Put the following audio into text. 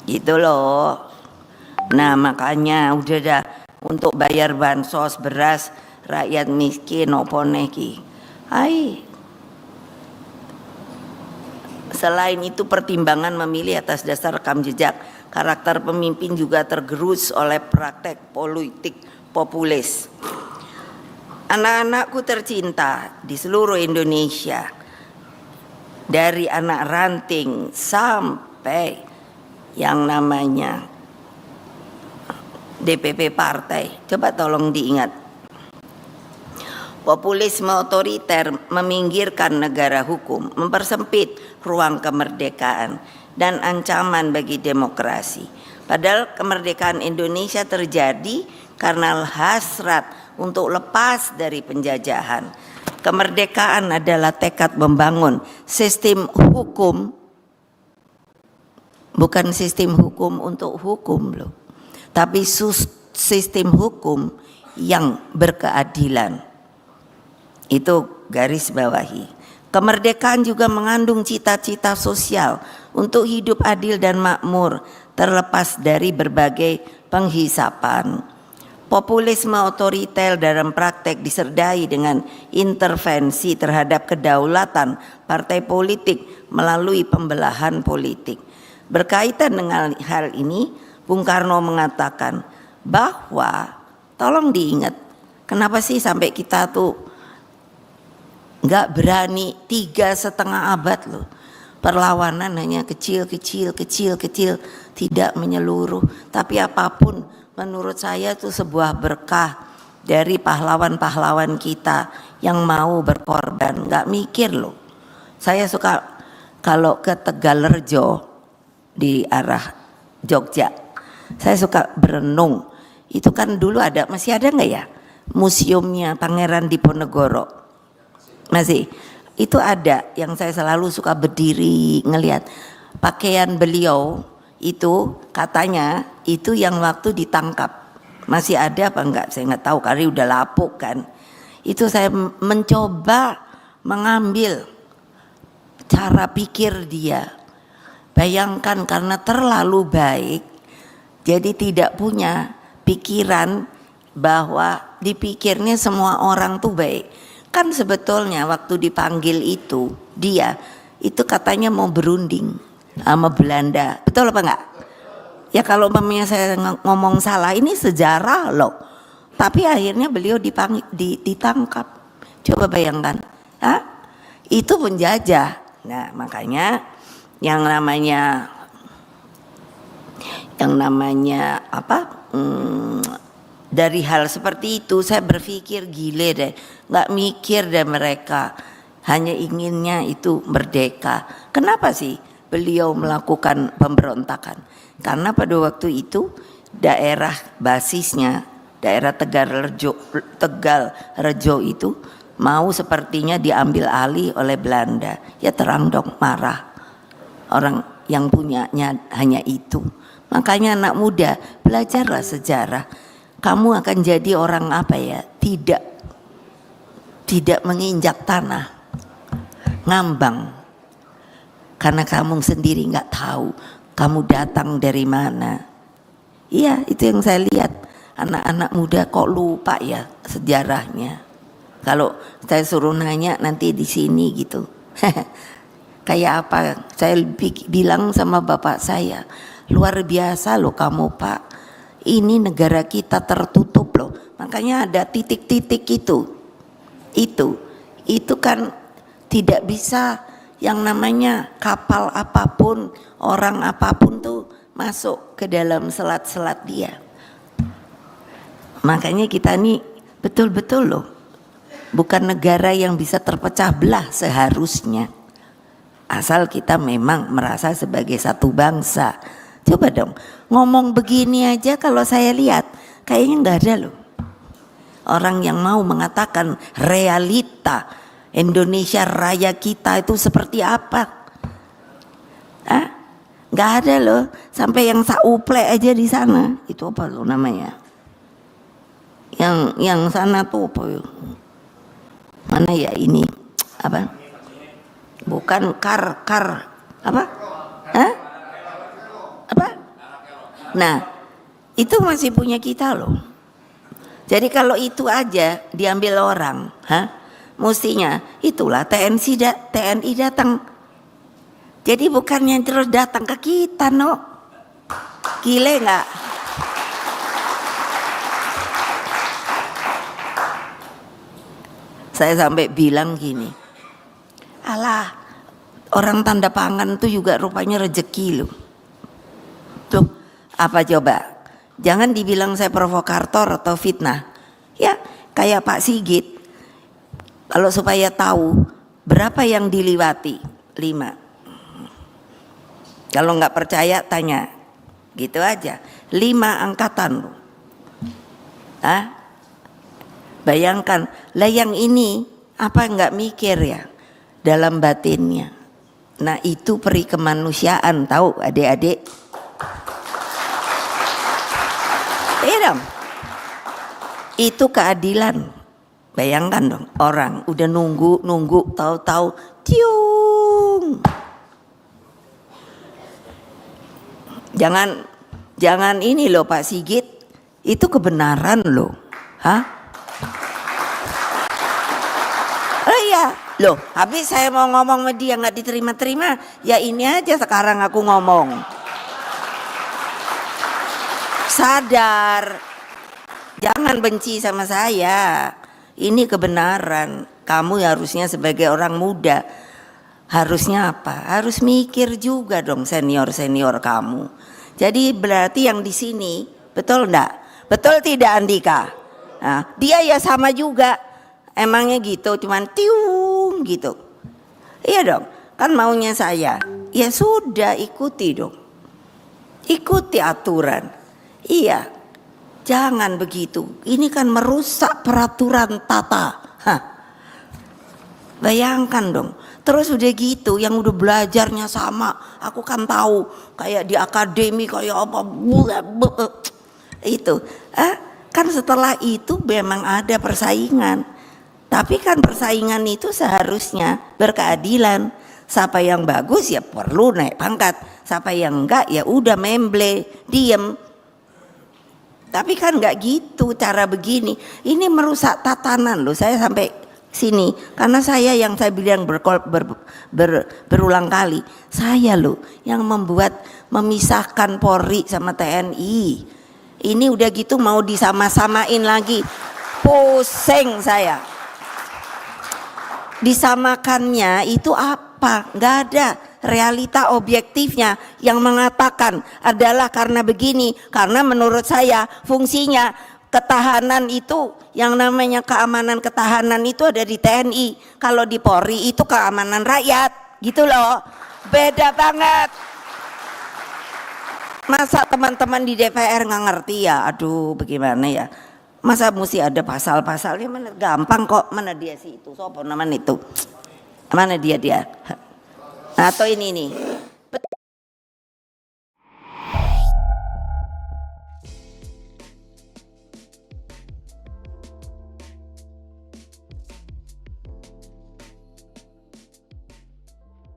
gitu loh. Nah makanya udah dah, untuk bayar bansos beras rakyat miskin opo neki. Hai. Selain itu pertimbangan memilih atas dasar rekam jejak karakter pemimpin juga tergerus oleh praktek politik populis. Anak-anakku tercinta di seluruh Indonesia, dari anak ranting sampai yang namanya DPP partai, coba tolong diingat. Populisme otoriter meminggirkan negara hukum, mempersempit ruang kemerdekaan dan ancaman bagi demokrasi. Padahal kemerdekaan Indonesia terjadi karena hasrat untuk lepas dari penjajahan. Kemerdekaan adalah tekad membangun sistem hukum, bukan sistem hukum untuk hukum loh, tapi sistem hukum yang berkeadilan. Itu garis bawahi. Kemerdekaan juga mengandung cita-cita sosial untuk hidup adil dan makmur, terlepas dari berbagai penghisapan. Populisme otoriter dalam praktek disertai dengan intervensi terhadap kedaulatan partai politik melalui pembelahan politik. Berkaitan dengan hal ini, Bung Karno mengatakan bahwa tolong diingat, kenapa sih sampai kita tuh nggak berani 3,5 abad loh, perlawanan hanya kecil, tidak menyeluruh. Tapi apapun menurut saya itu sebuah berkah dari pahlawan-pahlawan kita yang mau berkorban, nggak mikir loh. Saya suka kalau ke Tegalrejo di arah Jogja, saya suka berenung. Itu kan dulu ada, masih ada nggak ya museumnya Pangeran Diponegoro? Masih, itu ada yang saya selalu suka berdiri ngelihat pakaian beliau itu, katanya itu yang waktu ditangkap. Masih ada apa enggak saya nggak tahu, kali udah lapuk kan. Itu saya mencoba mengambil cara pikir dia. Bayangkan, karena terlalu baik jadi tidak punya pikiran bahwa dipikirnya semua orang tuh baik. Kan sebetulnya waktu dipanggil itu, dia itu katanya mau berunding sama Belanda, betul apa enggak? Ya kalau umpamanya saya ngomong salah, ini sejarah loh. Tapi akhirnya beliau ditangkap. Coba bayangkan, Hah? Itu penjajah. Nah makanya yang namanya apa? Dari hal seperti itu saya berpikir gile deh, nggak mikir deh mereka, hanya inginnya itu merdeka. Kenapa sih beliau melakukan pemberontakan? Karena pada waktu itu daerah basisnya, daerah Tegalrejo itu mau sepertinya diambil alih oleh Belanda. Ya terang dong marah, orang yang punyanya hanya itu. Makanya anak muda, belajarlah sejarah. Kamu akan jadi orang apa ya? Tidak menginjak tanah, ngambang, karena kamu sendiri nggak tahu kamu datang dari mana. Iya, itu yang saya lihat, anak-anak muda kok lupa ya sejarahnya. Kalau saya suruh nanya nanti di sini gitu, kayak apa? Saya bilang sama bapak saya, luar biasa loh kamu Pak. Ini negara kita tertutup loh, makanya ada titik-titik itu kan tidak bisa yang namanya kapal apapun, orang apapun tuh masuk ke dalam selat-selat dia. Makanya kita ini betul-betul loh, bukan negara yang bisa terpecah belah seharusnya, asal kita memang merasa sebagai satu bangsa. Coba dong ngomong begini aja, kalau saya lihat kayaknya nggak ada loh orang yang mau mengatakan realita Indonesia Raya kita itu seperti apa. Nggak ada loh, sampai yang sauple aja di sana. Itu apa loh namanya, yang sana tuh apa ya? Mana ya ini apa, bukan kar apa, apa Nah, itu masih punya kita loh. Jadi kalau itu aja diambil orang, mestinya itulah TNI datang. Jadi bukannya terus datang ke kita, no. Gile nggak? Saya sampai bilang gini, alah, orang tanda pangan tuh juga rupanya rezeki loh. Tuh, apa coba? Jangan dibilang saya provokator atau fitnah. Ya, kayak Pak Sigit. Kalau supaya tahu berapa yang diliwati, 5. Kalau nggak percaya tanya, gitu aja. 5 angkatan loh. Bayangkan, lah yang ini apa nggak mikir ya dalam batinnya. Nah itu peri kemanusiaan, tahu adik-adik? Iya dong. Itu keadilan. Bayangkan dong, orang udah nunggu, tahu-tahu tiung. Jangan ini loh Pak Sigit, itu kebenaran loh. Oh iya, loh habis saya mau ngomong sama dia nggak diterima-terima, ya ini aja sekarang aku ngomong. Sadar, jangan benci sama saya. Ini kebenaran. Kamu harusnya sebagai orang muda harusnya apa? Harus mikir juga dong senior kamu. Jadi berarti yang di sini betul enggak? Betul tidak Andika? Nah, dia ya sama juga. Emangnya gitu, cuman tiung gitu. Iya dong. Kan maunya saya. Ya sudah ikuti dong. Ikuti aturan. Iya, jangan begitu. Ini kan merusak peraturan tata. Bayangkan dong. Terus udah gitu, yang udah belajarnya sama. Aku kan tahu, kayak di akademi kayak apa. Itu. Kan setelah itu memang ada persaingan. Tapi kan persaingan itu seharusnya berkeadilan. Siapa yang bagus ya perlu naik pangkat. Siapa yang enggak ya udah memble, diem. Tapi kan nggak gitu cara begini. Ini merusak tatanan loh. Saya sampai sini karena saya yang saya bilang berulang kali. Saya loh yang memisahkan Polri sama TNI. Ini udah gitu mau disama-samain lagi. Pusing saya. Disamakannya itu apa? Nggak ada. Realita objektifnya yang mengatakan adalah karena begini, karena menurut saya fungsinya ketahanan itu yang namanya keamanan ketahanan itu ada di TNI, kalau di Polri itu keamanan rakyat gitu loh, beda banget. Masa teman-teman di DPR nggak ngerti ya? Aduh bagaimana ya, masa mesti ada pasal-pasalnya? Mana gampang kok, mana dia sih itu sopo namanya itu, mana dia atau ini nih